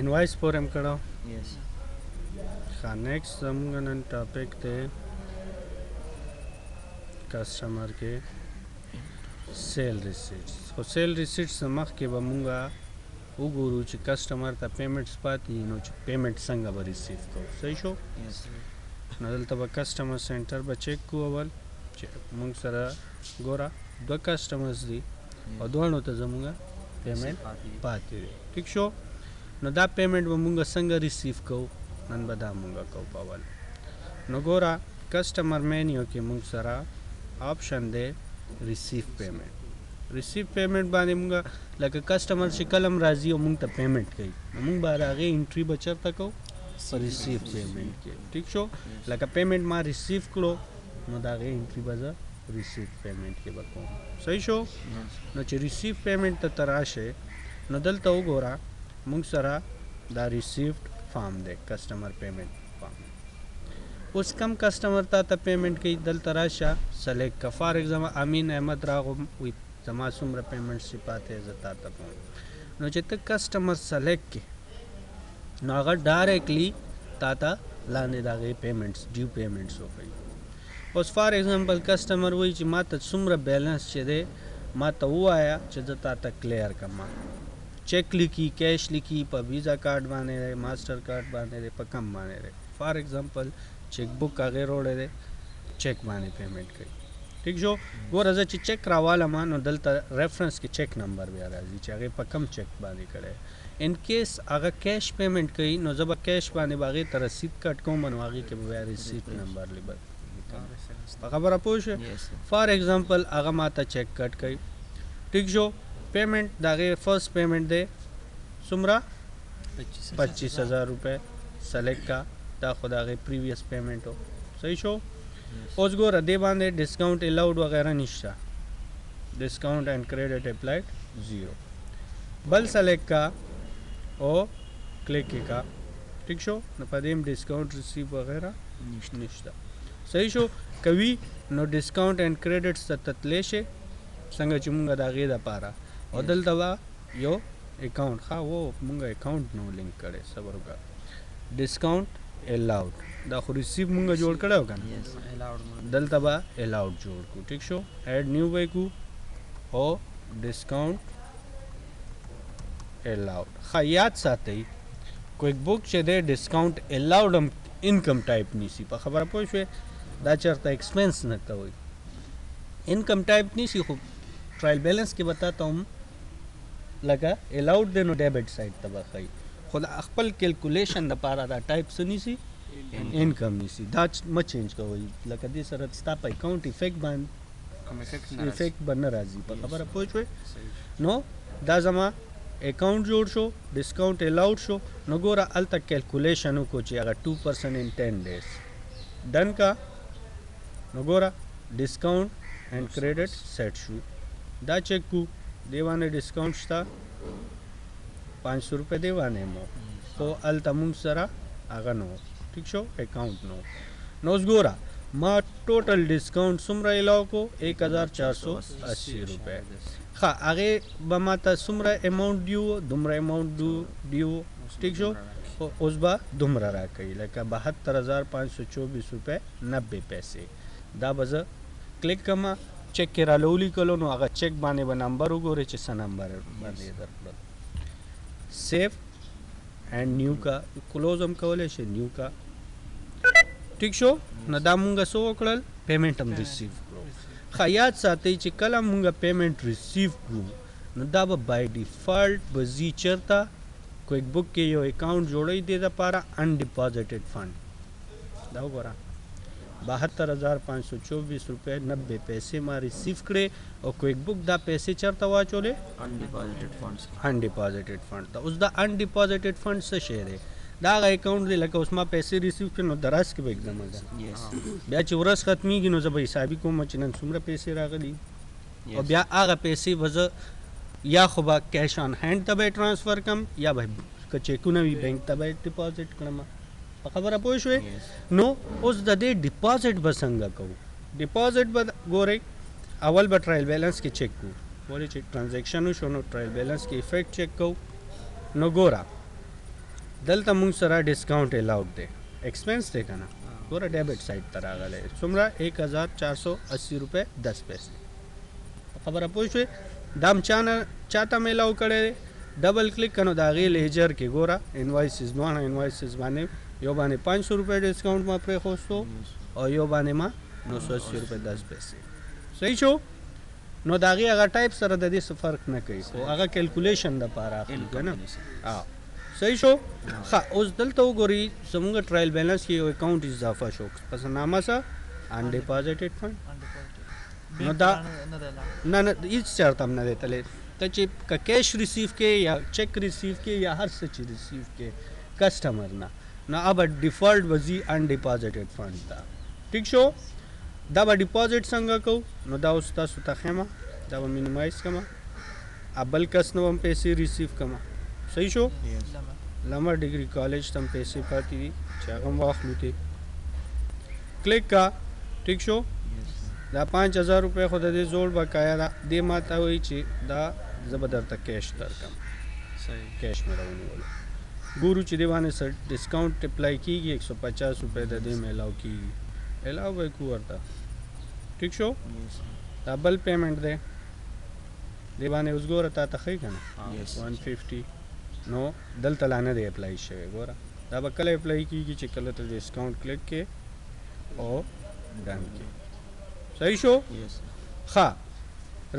invoice form करो यस का नेक्स्ट हम नन टॉपिक थे कस्टमर के सेल रिसीट्स हो सेल रिसीट्स मख के बमुंगा وګورو چې کسٹمر ته پیمنټس پاتې نو چې پیمنټ څنګه به ریسیو کوو صحیح شو यस نو دلته به کسٹمر سنټر به چیک کوو اول چې موږ سره ګوره دوه کسٹمرز دي او دواړو ته زموږ پیمنټ پاتې دی ټیک شو نو دا پیمنټ به موږ څنګه ریسیو کوو نن به دا موږ کوو په اول نو ګوره کسٹمر مینیو کې موږ سره آپشن دی ریسیو پیمنټ ریسیو پیمنٹ باندې مونږ لکه کسٹمر چې کلم راځي او مونږ ته پیمنٹ کوي نو مونږ به هغې انټري به چېرته کوو په ریسیو پیمنٹ کې ټیک شو لکه پیمنٹ ما ریسیو کړو نو د هغې انټري به زه ریسیو پیمنٹ کې به کوم صحیح شو نو چې ریسیو پیمنٹ ته ته راشې نو دلته وګوره مونږ سره دا ریسیوډ فارم دی کسٹمر پیمنٹ فارم اوس کم کسٹمر ته پیمنٹ کوي دلته راشه سلیکټ کا فار ایگزامپل امین احمد راغوم وي زما څومره پیمنټ چې پاتې زه تا ته کوم نو چې ته کسٹمر سلیکټ کې نو هغه ډایرکټلی تا ته لاندې د هغې پیمنټس ډیو پیمنټس وښیي اوس فار ایگزامپل کسٹمر وایي چې ما ته څومره بیلنس چې دی ما ته ووایه چې زه تا ته کلیر کړم چیک لیکي کیش لیکي په ویزا کارډ باندې دی ماسټر کارډ باندې دی په کم باندې دی فار ایگزامپل چیک بک هغې روړی دی چیک باندې پیمنٹ کوي ٹھیک شو ګوره زه چې چیک راوالم نو دلته ریفرنس کې چیک نمبر بیا راځي چې هغې په کم چیک باندې کړی ان کیس هغه کیش پیمنٹ کوي نو زه به کیش باندې به هغې ته رسید کټ کوم نو هغې کې به بیا رسید نمبر لیکم په خبره پوه شوې فار ایگزامپل هغه ما ته چیک کټ کوي ٹھیک شو پیمنٹ د هغې فرسٹ پیمنٹ دی څومره 25,000 روپے سلیکټ کا دا خو د هغې پریویس پیمنٹ و صحیح شو اوس ګوره دې باندې ډسکاؤنٹ الاؤډ وغیرہ نشته ډسکاؤنٹ اینڈ کریډٹ اپلائڈ 0 بل سلیکټ کا او کلیک کا ٹھیک شو نو په دې هم ډسکاؤنٹ ریسیو وغیرہ نشته صحیح شو کوي نو ډسکاؤنٹ اینڈ کریډټس ته تتلی شي څنګه چې مونږ د هغې دپاره او دلته به یو اکاؤنٹ ښه و مونږ اکاؤنٹ نو لینک کړی صبر وکړه ډسکاؤنٹ الاؤډ دا خو ریسیو مونږ جوړ کړی و که نه دلته به الاؤډ جوړ کړو ټیک شو ایډ نیو به کړو او ډسکاؤنٹ الاؤډ ښه یاد ساتئ کویک بک چې دی ډسکاؤنٹ الاؤډ هم انکم ټایپ نیسي په خبره پوه شوې دا چېرته ایکسپینس نه کوئ انکم ټایپ نیسي خو ټرایل بیلنس کې به تا ته هم لکه الاؤډ دی نو ډیبټ سایډ ته به ښایي خو د خپل کیلکولیشن دپاره دا ټایپ څه نیسي انکم نیسي دا مه چینج کوئ لکه دې سره ستا په اکاؤنټ افیکټ باندې افیکټ به نه راځي په خبره پوه شوې نو دا زما اکاؤنٹ جوړ شو ډسکاؤنٹ الاؤډ شو نو ګوره هلته کیلکولیشن وکړو چې هغه 2% ان 10 days ډن کا نو ګوره ډسکاؤنٹ اینڈ کریډټ سیټ شو دا چیک کو دی باندې ډسکاؤنٹ شته 500 روپے دی باندې مو خو هلته مونږ سره هغه نه و ټیک شو اکاؤنٹ نو نو اوس ګوره ما ټوټل ډسکاؤنٹ څومره الاو کو 1480 روپے ښه هغې به ما ته څومره اماؤنٹ ډیو دومره اماؤنٹ ډیو ټیک شو اوس به دومره راکوي لکه 72,524 روپے 90 پیسې دا به زه کلیک کړم چیک کې راله ولیکلو نو هغه چیک باندې به نمبر وګورئ چې څه نمبر باندې یې درکړل سیف اینڈ نیو کا کلوز هم کولی شي نیو کا ټیک شو نو دا مونږ څه وکړل پیمنټ هم ریسیو کړو ښه یاد ساتئ چې کله مونږ پیمنټ ریسیو کړو نو دا به بای ډیفالټ به ځي چېرته کویک بک کې یو اکاؤنٹ جوړوي دې دپاره ان ډیپازیټډ فنډ دا وګوره 72,524 روپے 90 پیسې ما ریسیو کړې او کویک بک دا پیسې چېرته واچولې ان ډیپازیټډ فنډ ته اوس دا ان ډیپازیټډ فنډ څه شی دی دا هغه اکاؤنٹ دی لکه اوس ما پیسې ریسیو کړې نو دراز کې به ایګزام ده بیا چې ورځ ختمیږي نو زه به حسابي کوم چې نن څومره پیسې راغلي او بیا هغه پیسې به زه یا خو به کیش آن هینډ ته به یې ټرانسفر کړم یا به که چیکونه وي بینک ته به یې ډیپازیټ کړم په خبره پوه شوې نو اوس د دې ډیپازیټ به څنګه کوو ډیپازیټ به ګورئ اول به ټرایل بیلنس کې چیک کوو ولې چې ټرانزیکشن وشو نو ټرایل بیلنس کې افیکټ چیک کوو نو ګوره دلته مونږ سره ډسکاؤنٹ الاؤډ دی ایکسپنس دی که نه ګوره ډیبټ سایډ ته راغلی څومره 1480 روپۍ 10 پیسې خبره پوه شوې دا هم چاته میلاو کړی دی ډبل کلیک کنو د هغې لیجر کې ګوره انوایسز دواړه انوایسز باندې یو باندې 500 روپۍ ډسکاؤنٹ ما پرېښوستو او یو باندې ما 980 روپۍ 10 پیسې صحیح شو نو د هغې هغه ټایپ سره د دې څه فرق نه کوي خو هغه کیلکولیشن دپاره اخلي که نه صحیح شو ښه اوس دلته وګورئ زمونږ ټرایل بیلنس کې یو اکاؤنٹ اضافه شو پسنامه څه ان ډیپازیټډ فنډ نو دا نه هېڅ چېرته هم نه دی تللی ته چې که کیش ریسیو کې یا چیک ریسیو کې یا هر څه چې ریسیو کې کسټمر نه اب ډیفالټ به ځي ان ډیپازیټډ فنډ ته ټیک شو دا به ډیپازیټ څنګه کوو نو دا اوس تاسو ته ښیمه دا به مینیمایز کړمه بل کس نه به هم پیسې ریسیو کړمه صحیح شو لمر ډګري کالج ته هم پیسې پاتې دي چې هغه هم واخلو تی کلیک کا ټیک شو دا 5000 روپۍ خو د دې زوړ بقایا ده دې ما ته وایي چې دا زه به درته کیش درکړم کیش مې راونیولو ګورو چې دې باندې څه ډسکاؤنټ اپلای کېږي 150 روپۍ د دې میلاو کېږي الاو به یې کو ورته ټیک شو دا بل پیمنټ دی دې باندې اوس ګوره تا ته ښایي که نه 150 نو دلته لا نه دی اپلای شوی ګوره دا به کله اپلای کېږي چې کله ته ډسکاؤنټ کلیک کې او ډن کې صحیح شو ښه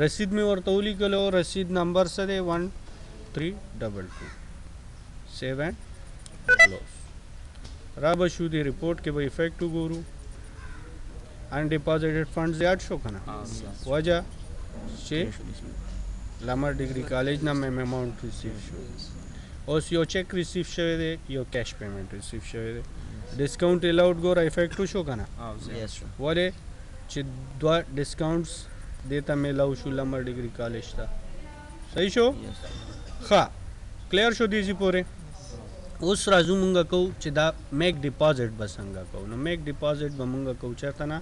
رسید مې ورته ولیکلو رسید نمبر څه دی 1322 سیو اینڈ کلوز را به شو دی رپورټ کې به افیکټ وګورو ان ډیپازیټډ فنډ زیات شو که نه وجه چې لمر ډګري کالج نه مې اماؤنټ ریسیو شو اوس یو چیک ریسیو شوی دی یو کیش پیمنټ ریسیو شوی دی ډسکاؤنٹ الاؤډ ګوره افیکټ وشو که نه ولې چې دوه ډسکاؤنټس دې ته میلاو شو لمر ډګري کالج ته صحیح شو ښه کلیر شو دیزي پورې اوس راځو مونږ کوو چې دا میک ډیپازیټ به څنګه کوو نو میک ډیپازیټ به مونږ کوو چېرته نه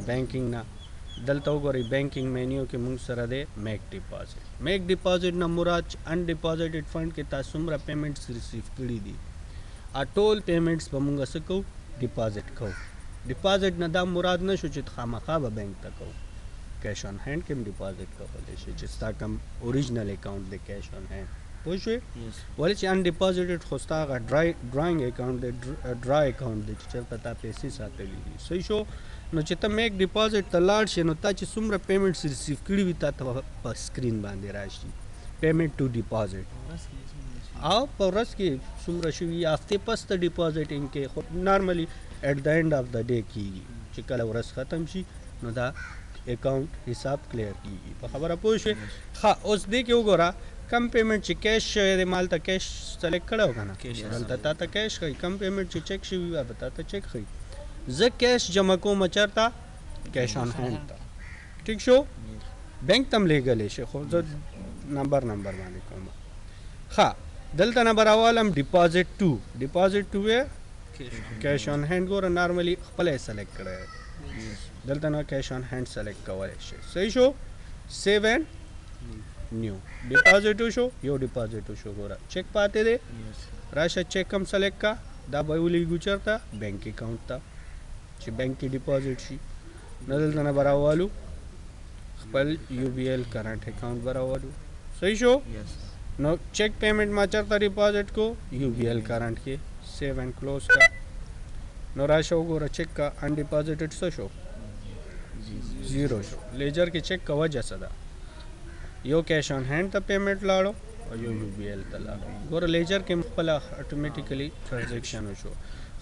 بینکینګ نه دلته وګورئ بینکینګ مینیو کې مونږ سره دی میک ډیپازیټ نه مراد ان ډیپازیټډ فنډ کې تاسو څومره پیمنټس ریسیو کړي دي ټول پیمنټس به مونږ څه کوو ډیپازیټ کوو ډیپازیټ نه دا مراد نه شو چې خامخا به بینک ته کوو کیش آن هینډ کې هم ډیپازیټ کولی شي چې ستا کوم اوریجنل اکاؤنٹ دی کیش آن هینډ پوه شوې ولې چې ان ډیپازیټډ خو ستا هغه ډرایینګ اکاؤنٹ دی ډرا اکاؤنٹ دی چې چېرته تا پیسې ساتلي دي صحیح شو نو چې ته میک ډیپازیټ ته لاړ شې نو تا چې څومره پیمنټس ریسیو کړي وي تا ته په سکرین باندې راشي پیمنټ ټو ډیپازیټ او په ورځ کې څومره شوي هفتې پس ته ډیپازیټینګ کې خو نارملی ایٹ د اینډ آف د ډے کېږي چې کله ورځ ختم شي نو دا اکاؤنٹ حساب کلیر کېږي په خبره پوه شوې ښه اوس دې کې وګوره کم پیمنټ چې کیش شوی دی مال ته کیش سلیکټ کړی و که نه دلته تا ته کیش ښایي کم پیمنټ چې چیک شوي وي به تا ته چیک ښایي زه کیش جمع کوم چېرته کیش آن هینډ ته ټیک شو بینک ته هم لیږلی شي خو زه نمبر باندې کوم ښه دلته نه به راوالم ډیپازیټ ټو یې کیش آن هینډ ګوره نارملی خپله یې سلیکټ کړی دلته نه کیش آن هینډ سلیکټ کولی شي صحیح شو سیو اینډ نیو ډیپازیټ وشو یو ډیپازیټ وشو ګوره چیک پاتې دی راشه چیک هم سلیکټ کا دا به ولیږو چېرته بینک اکاؤنٹ ته چې بینک کې ډیپازیټ شي نو دلته نه به راوالو خپل یو بی ایل کرنټ اکاؤنٹ به راوالو صحیح شو نو چیک پیمنٹ ما چېرته ډیپازیټ کو یو بی ایل کرنٹ کې سیو اینڈ کلوز کا نو راشه وګوره چیک کا ان ډیپازیټډ څه شو 0 شو لیجر کې چیک کا وجه څه ده یو کیش آن هینډ ته پیمنٹ لاړو او یو یو بی ایل ته لاړو ګوره لیجر کې خپله اټومیټیکلی ټرانزیکشن وشو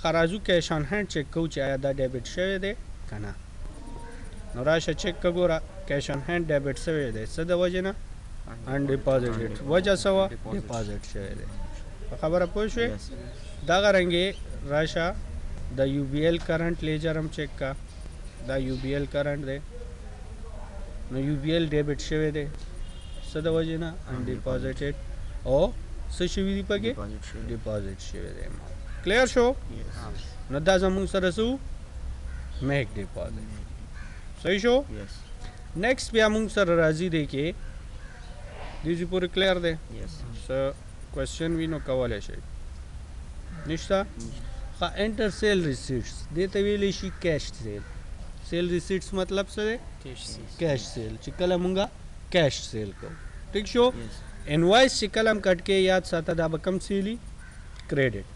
ښه راځو کیش آن هینډ چیک کوو چې آیا دا ډیبټ شوی دی که نه نو راشه چیک که ګوره کیش آن هینډ ډیبټ شوی دی څه د وجې نه ان ډیپازیټډ وجه څه وه ډیپازیټ شوی دی په خبره پوه شوې دغه رنګې راشه د یو بی ایل کرنټ لیجر هم چیک کا دا یو بی ایل کرنټ دی نو یو بی ایل ډیبټ شوی دی څه د وجې نه ان ډیپازیټډ او څه شوي دي پکې ډیپازیټ شوی دی کلیر شو نو دا زموږ سره څه میک ډیپازیټ صحیح شو نیکسٹ بیا موږ سره راځي دی کې دیزی پورې کلیر دی څه کوېسچن وي نو کولی شئ نشته ښه انټر سیل ریسیټس دې ته ویلی شي کیش سیل سیل ریسیټس مطلب څه دی کیش سیل چې کله مونږه کیش سیل کوو ٹھیک شو انوائس چې کله هم کټ کې یاد ساته دا به کم سیلی کریډټ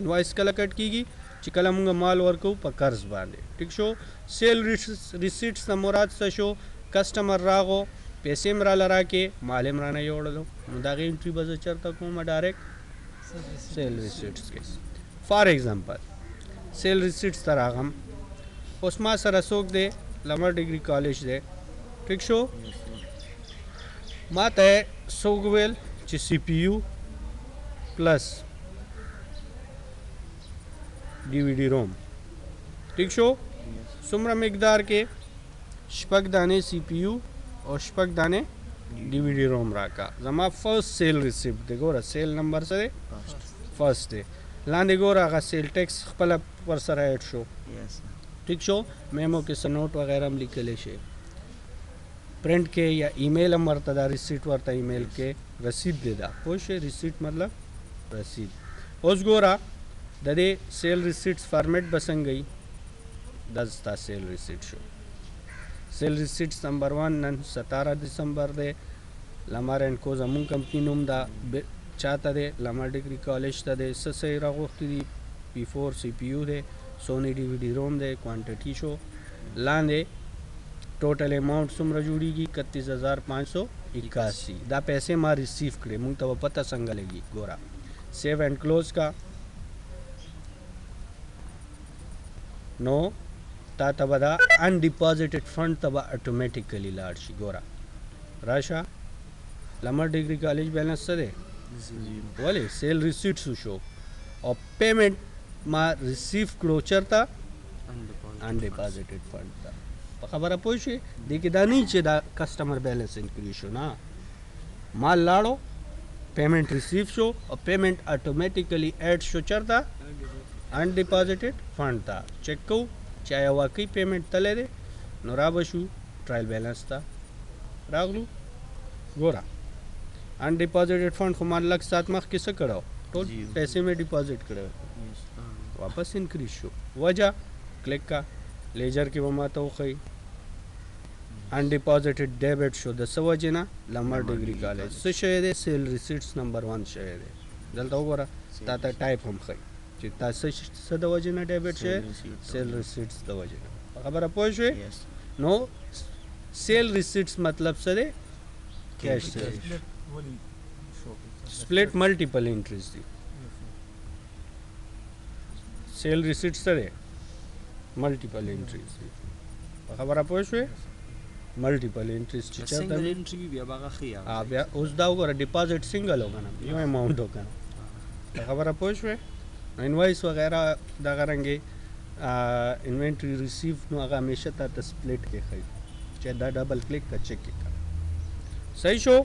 انوائس کله کټ کیږي چې کله مونږ مال ورکو په قرض باندې ٹھیک شو سیل ریسیټس نه مراد څه شو کسټمر راغو پیسې م راله راکې مال یې م رانه یوړلو نو د هغې انټري به زه چېرته کوم ډایرکټ سیل ریسیټس کې فار ایگزامپل سیل ریسیټس ته راغم اوس ما سره څوک دی لمر ډګري کالج دی ٹھیک شو ما ته څوک ویل چې سی پی یو پلس D V D Rome ٹھیک شو څومره مقدار کې شپږ دانې سی پی یو او شپږ دانې D V D روم راکا زما فرست سیل ریسیپټ دی ګوره سیل نمبر څه دی فرست دی لاندې ګوره هغه سیل ټیکس خپله ور سره ایډ شو ٹھیک شو میمو کې څه نوټ وغیره هم لیکلی شي پرنٹ کې یا ایمیل هم ورته دا ریسیټ ورته ایمیل کې رسید دی دا پوه شئ ریسیټ مطلب رسید اوس ګوره د دې سیل ریسیټس فارمیټ به څنګه وي دا ستا سیل ریسیټ شو سیل ریسیټس نمبر 1 نن 17 دسمبر دی لمر اینڈ کو زمون کمپنی نوم دا چاته دی لمر ډګري کالج ته دی څه څه یې راغوښتي دي P4 CPU دی سونی D V D روم دی کوانټټي شو لاندې ټوټل اماونټ څومره جوړیږي 31,581 دا پیسې ما ریسیو کړې مونږ ته به پته څنګه لګي ګوره سیو اینڈ کلوز کا نو تا ته به دا ان ډیپازیټډ فنډ ته به اټومیټیکلی لاړ شي ګوره راشه لمر ډګري کالج بیلنس څه دی ولې سیل ریسیټس وشو او پیمنٹ ما ریسیو کړو چېرته ان ډیپازیټډ فنډ ته په خبره پوه شئ دې کې دا نه چې دا کسټمر بیلنس انکریز شو نه مال لاړو پیمنٹ ریسیو شو او پیمنٹ اټومیټیکلی ایډ شو چېرته ان ډیپازیټډ فنډ ته چیک کوو چې آیا واقعي پیمنٹ تللی دی نو را به شو ټرایل بیلنس ته راغلو ګوره ان ډیپازیټډ فنډ خو ما لږ ساعت مخکې څه کړی ټول پیسې مې ډیپازیټ کړی واپس انکریز شو وجه کلیک کا لیجر کې به ما ته وښیي ان ډیپازیټډ ډیبټ شو د څه وجې نه لمر ډګري کالج څه شی دی سیل ریسیټس نمبر 1 شی دی دلته وګوره تا ته ټایپ هم ښیي چې تا څه د وجې نه ډیبټ شوی سیل ریسیټس د وجې نه خبره پوه شوې نو سیل ریسیټس مطلب څه دی کیش سپلټ ملټیپل انټریز دی سیل ریسیټ څه دی ملټیپل انټریز دی خبره پوه شوې ملټیپل انټریز چې چېرته وي بیا اوس دا وګوره ډیپازیټ سنګل و که نه یو اماونټ و که نه خبره پوه شوې انوائس وغیرہ دغه رنګې انوینټري ریسیو نو هغه همیشه تا ته سپلټ کې ښیي چې دا ډبل کلیک کا چیک کې صحیح شو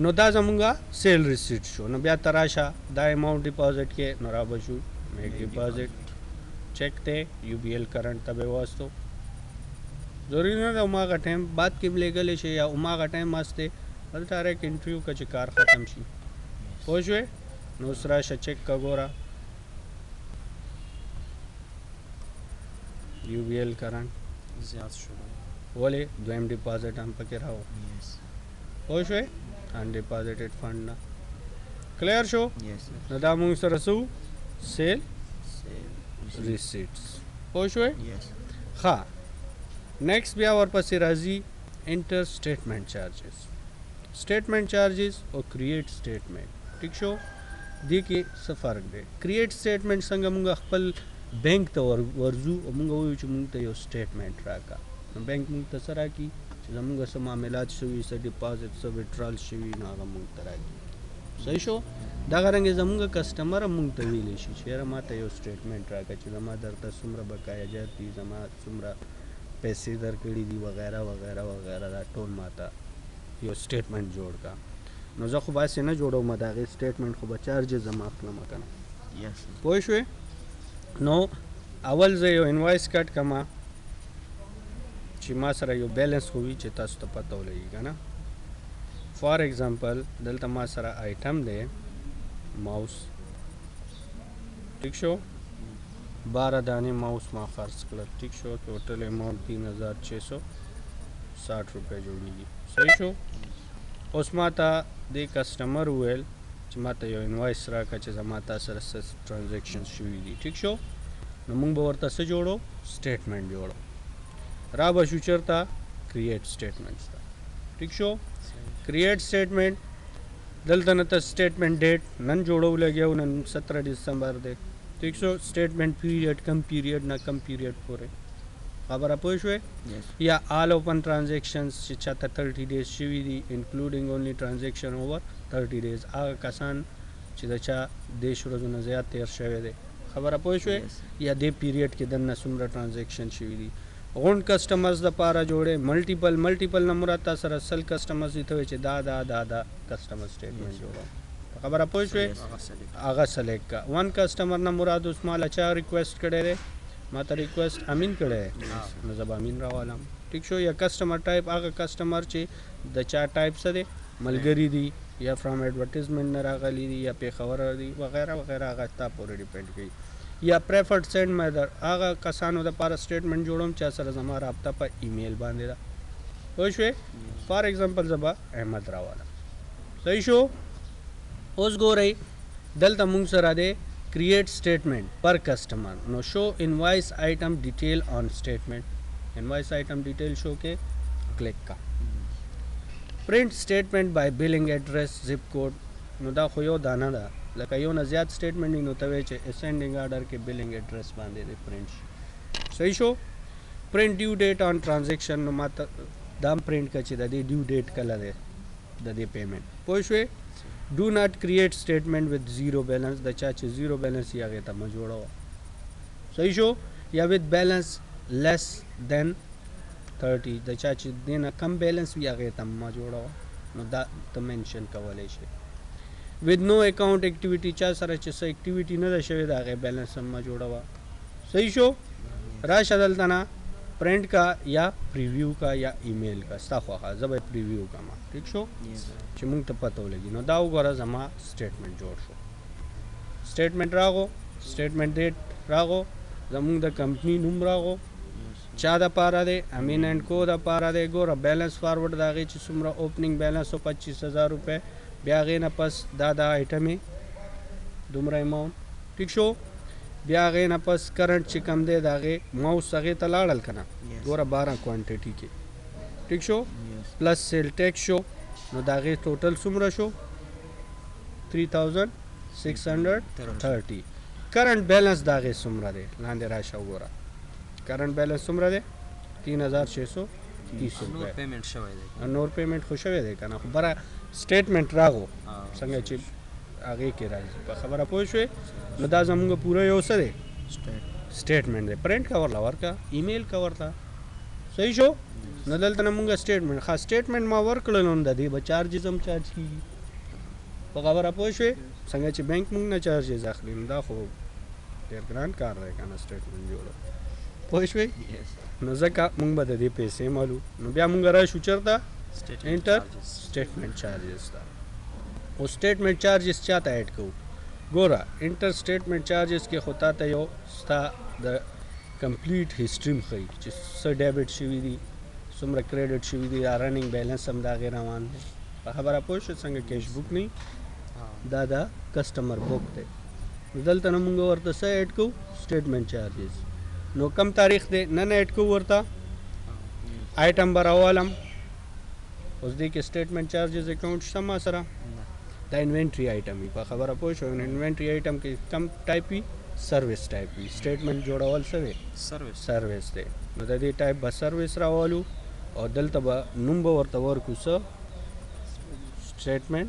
نو دا زمونږه سیل ریسیټ شو نو بیا ته راشه دا اماونټ ډیپازیټ کې نو را به شو میک ډیپازیټ چیک ته یو بی ایل کرنٹ ته به واستو ضروري نه ده هماغه ټایم بعد کې هم لیږلی شي یا هماغه ټایم واسطې هلته ډایرکټ انټرویو که چې کار ختم شي پوه شوې نو اوس راشه چیک کا ګوره یو بی ایل کرنٹ زیات شو ولې دویم ډیپازیټ هم پکې راو پوه شوې ان ډیپازیټډ فنډ نه کلیر شو نو دا مونږ سره څه سیل ریسیټس پوه شوې ښه نیکسٹ بیا ورپسې راځي انټر سټیټمنټ چارجز سټیټمنټ چارجز او کریټ سټیټمنټ ټیک شو دې کې څه فرق دی کریټ سټیټمنټ څنګه مونږ خپل بینک ته ورځو او مونږ وایو چې مونږ ته یو سټیټمنټ راکړه نو بینک مونږ ته څه راکړي چې زمونږ څه معاملات شوي څه ډیپازیټ څه ویډرال شوي نو هغه مونږ ته راکړي صحیح شو دغه رنګې زمونږ کسټمر هم مونږ ته ویلی شي چې یاره ما ته یو سټیټمنټ راکړه چې زما درته څومره بقایا جات دي زما څومره پیسې درکړي دي وغیره وغیره وغیره دا ټول ما ته یو سټیټمنټ جوړ کا نو زه خو باسې نه جوړوم د هغې سټیټمنټ خو به چارجز هم اخلم که نه پوه شوې نو اول زه یو انوایس کټ کما چې ما سره یو بیلنس خو وي چې تاسو ته پته ولګي که نه فار ایگزامپل دلته ما سره آیټم دی ماوس ٹھیک شو 12 دانې ماؤس ما خرڅ کړل ٹھیک شو ټوټل اماؤنٹ 3660 روپے جوړیږي صحیح شو اوس ما ته د کسٹمر ویل چې ما ته یو انوایس راکړه چې زما تا سره څه ټرانزیکشنز شوي دي ٹھیک شو نو موږ به ورته څه جوړو سټیټمنټ جوړو را به شو چېرته کریټ سټیټمنټس ته ٹھیک شو کریټ سټیټمنټ دلته نه ته سټیټمنټ ډیټ نن جوړو لګیو نن 17 ډسمبر دی ٹھیک شو سټیټمنټ پیریډ کم پیریډ نه کم پیریډ پورې خبره پوه شوې یا آل اوپن ټرانزیکشنز چې چاته 30 ډیز شوي دي انکلوډینګ اونلی ټرانزیکشن اوور 30 ډیز هغه کسان چې د چا 10 ورځو نه زیات تیر شوی دی خبره پوه شوې یا دې پیریډ کې دننه څومره ټرانزیکشن شوي دي غونډ کسټمرز دپاره جوړې ملټیپل نه مراد تا سره سل کسټمرز دي ته وایي چې دا کسټمر سټیټمنټ جوړوه خبره پوه شوې هغه سلیکټ کا ون کسټمر نه مراد اوس ماله چا ریکویسټ کړی دی ما ته ریکویسټ امین کړی نو زه به امین راولم ټیک شو یا کسټمر ټایپ هغه کسټمر چې د چا ټایپ څه دی ملګري دي یا فرام ایڈورټیزمنټ نه راغلي دي یا پیښور دي وغیره وغیره هغه تا پورې ډیپینډ کوي یا پریفرډ سینډ میتھډ هغه کسانو دپاره سټیټمنټ جوړوم چا سره زما رابطه په ایمیل باندې ده پوه شوې فار ایگزامپل زه به احمد راولم صحیح شو اوس ګورئ دلته مونږ سره دی create statement per customer no show invoice item detail on statement invoice item detail show के click का print statement by billing address zip code no da خو یو دانه ده لکه یو نه زیات statement نو ته وایي چې ascending order کې billing address باندې دی print صحیح شو print due date on transaction نو ما دام print کا چې د دې due date کله ده د دې payment پوه شوې do not create statement with zero balance د چا چې zero balance یې هغې ته مه جوړوه صحیح شو یا with balance less than 30 د چا چې دې نه کم بیلنس وي هغې ته مه جوړوه نو دا ته مینشن کولی شي with no account activity چا سره چې څه اکټیویټي نه ده شوې د هغې بیلنس هم مه جوړوه صحیح شو راشه دلته نه پرنٹ کا یا پریویو کا یا ایمیل کا ستا خوښه زه به پریویو کوم ٹھیک شو چې موږ ته پته ولګي نو دا وګوره زما سټیټمنټ جوړ شو سټیټمنټ راغو سټیټمنټ ډیټ راغو زموږ د کمپنی نوم راغو چا دپاره دی امین اینڈ کو دپاره دی ګوره بیلنس فارورډ د هغې چې څومره اوپننګ بیلنس و 25,000 روپۍ بیا هغې نه پس دا ایټم یې دومره اماؤنټ ټیک شو بیا هغې نه پس کرنټ چې کم دی د هغې ماؤس هغې ته لاړل که نه ګوره 12 کوانټیټي کې ټیک شو پلس سیل ټیکس شو نو د هغې ټوټل څومره شو 3630 کرنٹ بیلنس د هغې څومره دی لاندې راشه وګوره کرنٹ بیلنس څومره دی 3630 روپۍ نور پیمنټ خو شوی دی که نه خو بره سټیټمنټ راغو څنګه چې هغې کې راځي په خبره پوه شوې نو دا زموږ پوره یو څه دی سټیټمنټ دی پرنټ کا ورله ورکه ایمیل کا ورته صحیح شو نو دلته نه مونږ سټیټمنټ ښه سټیټمنټ ما ورکړل نو د دې به چارجز هم چارج کېږي په خبره پوه شوې څنګه چې بینک مونږ نه چارجز اخلي نو دا خو ډېر ګران کار دی که نه سټیټمنټ جوړو پوه شوې نو ځکه مونږ به د دې پیسې مالو نو بیا مونږ راشو چېرته انټر سټیټمنټ چارجز ته او سټیټمنټ چارجز چا ته ایډ کوو ګوره انټر سټیټمنټ چارجز کې خو تا ته یو ستا د کمپلیټ هسټري م ښیي چې څه ډیبټ شوي دي څومره کریډټ شوي دي یا رننګ بیلنس هم د هغې روان دی په خبره پوه شو څنګه کیش بک نه دا د کسټمر بک دی نو دلته نه مونږ ورته څه ایډ کوو سټیټمنټ چارجز نو کم تاریخ دی نن ایډ کوو ورته آیټم به راولم اوس دې کې سټیټمنټ چارجز اکاؤنټ شته ما سره دا انوینټري آیټم وي په خبره پوه شو انوینټري آیټم کې کم ټایپ وي سروس ټایپ وي سټیټمنټ جوړول څه دی سروس دی نو د دې ټایپ به سروس راولو او دلته به نوم به ورته ورکو څه سټیټمنټ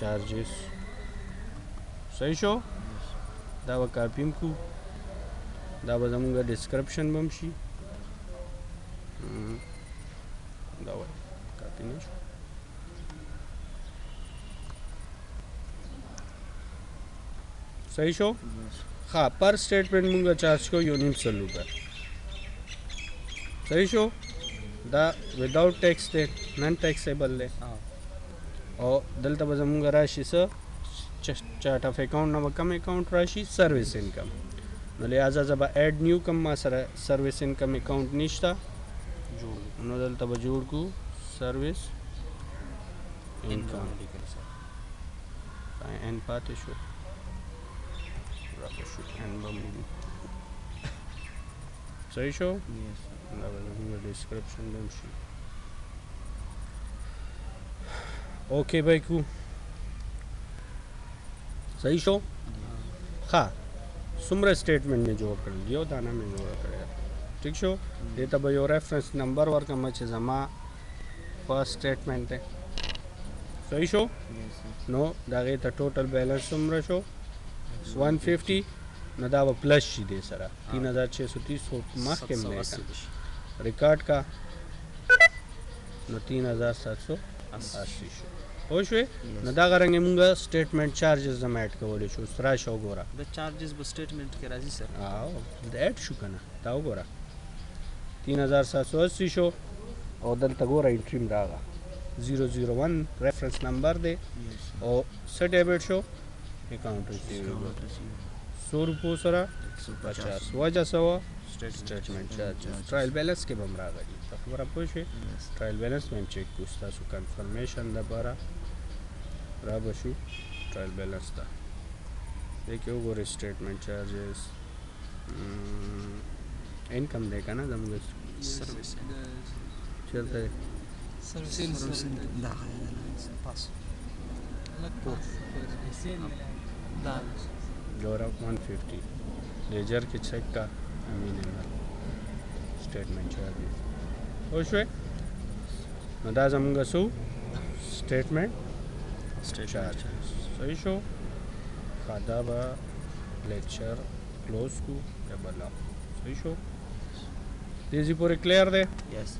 چارجز صحیح شو دا به کاپي هم کړو دا به زموږ ډسکرپشن به هم شي دا وایي کاپي نه شو صحیح شو हाँ पर स्टेटमेंट मूंगा चार्ज को 1.5 रुपये सही शो दा without tax दे non taxable दे और दलता बजा मूंगा राशि से चार्ट ऑफ अकाउंट नव कम अकाउंट राशि सर्विस इनकम नो लिहाजा जब ऐड न्यू कम मा सर सर्विस इनकम अकाउंट निश्ता नो दल तब जोड़ को सर्विस इनकम एन पाते शो एन बम सही शो डिस्क्रिप्शन में ओके भाई को सही शो हाँ सुमर स्टेटमेंट में जोड़ कर लियो दाना में जोड़ कर ठीक शो ये तब यो रेफरेंस नंबर वर्क मच जमा फर्स्ट स्टेटमेंट है सही शो नो दागे ता टोटल बैलेंस सुमर शो 150 न दावा प्लस शी दे सरा 3630 माह के में रिकॉर्ड का न 3780 शो होशवे न दागा रंगे मुंगा स्टेटमेंट चार्जेस जमा ऐड कवले शो सरा शो गोरा द चार्जेस ब स्टेटमेंट के राजी सर आओ दैट शो कना ताऊ गोरा 3780 शो और दल तगोरा एंट्री में रागा 001 रेफरेंस नंबर दे और set debit show account receivable 100 रुपये सरा 150 वजह सवा स्टेटमेंट चार्जेस ट्रायल बैलेंस के बम रागा जी तखबर आप पूछे ट्रायल बैलेंस में चेक कुस्ता सु कंफर्मेशन दबारा राबशु ट्रायल बैलेंस था देखिए वो गोरे स्टेटमेंट चार्जेस इनकम देखा ना जम सर्विस चलते सर्विस पास गौर 150 लेजर के चेक का मिनिमल स्टेटमेंट चार्जेस होशवे नदा जमगा सु स्टेटमेंट चार्जेस सही शो खादा बा लेक्चर क्लोज को या बला सही शो तेजी पूरे क्लियर दे यस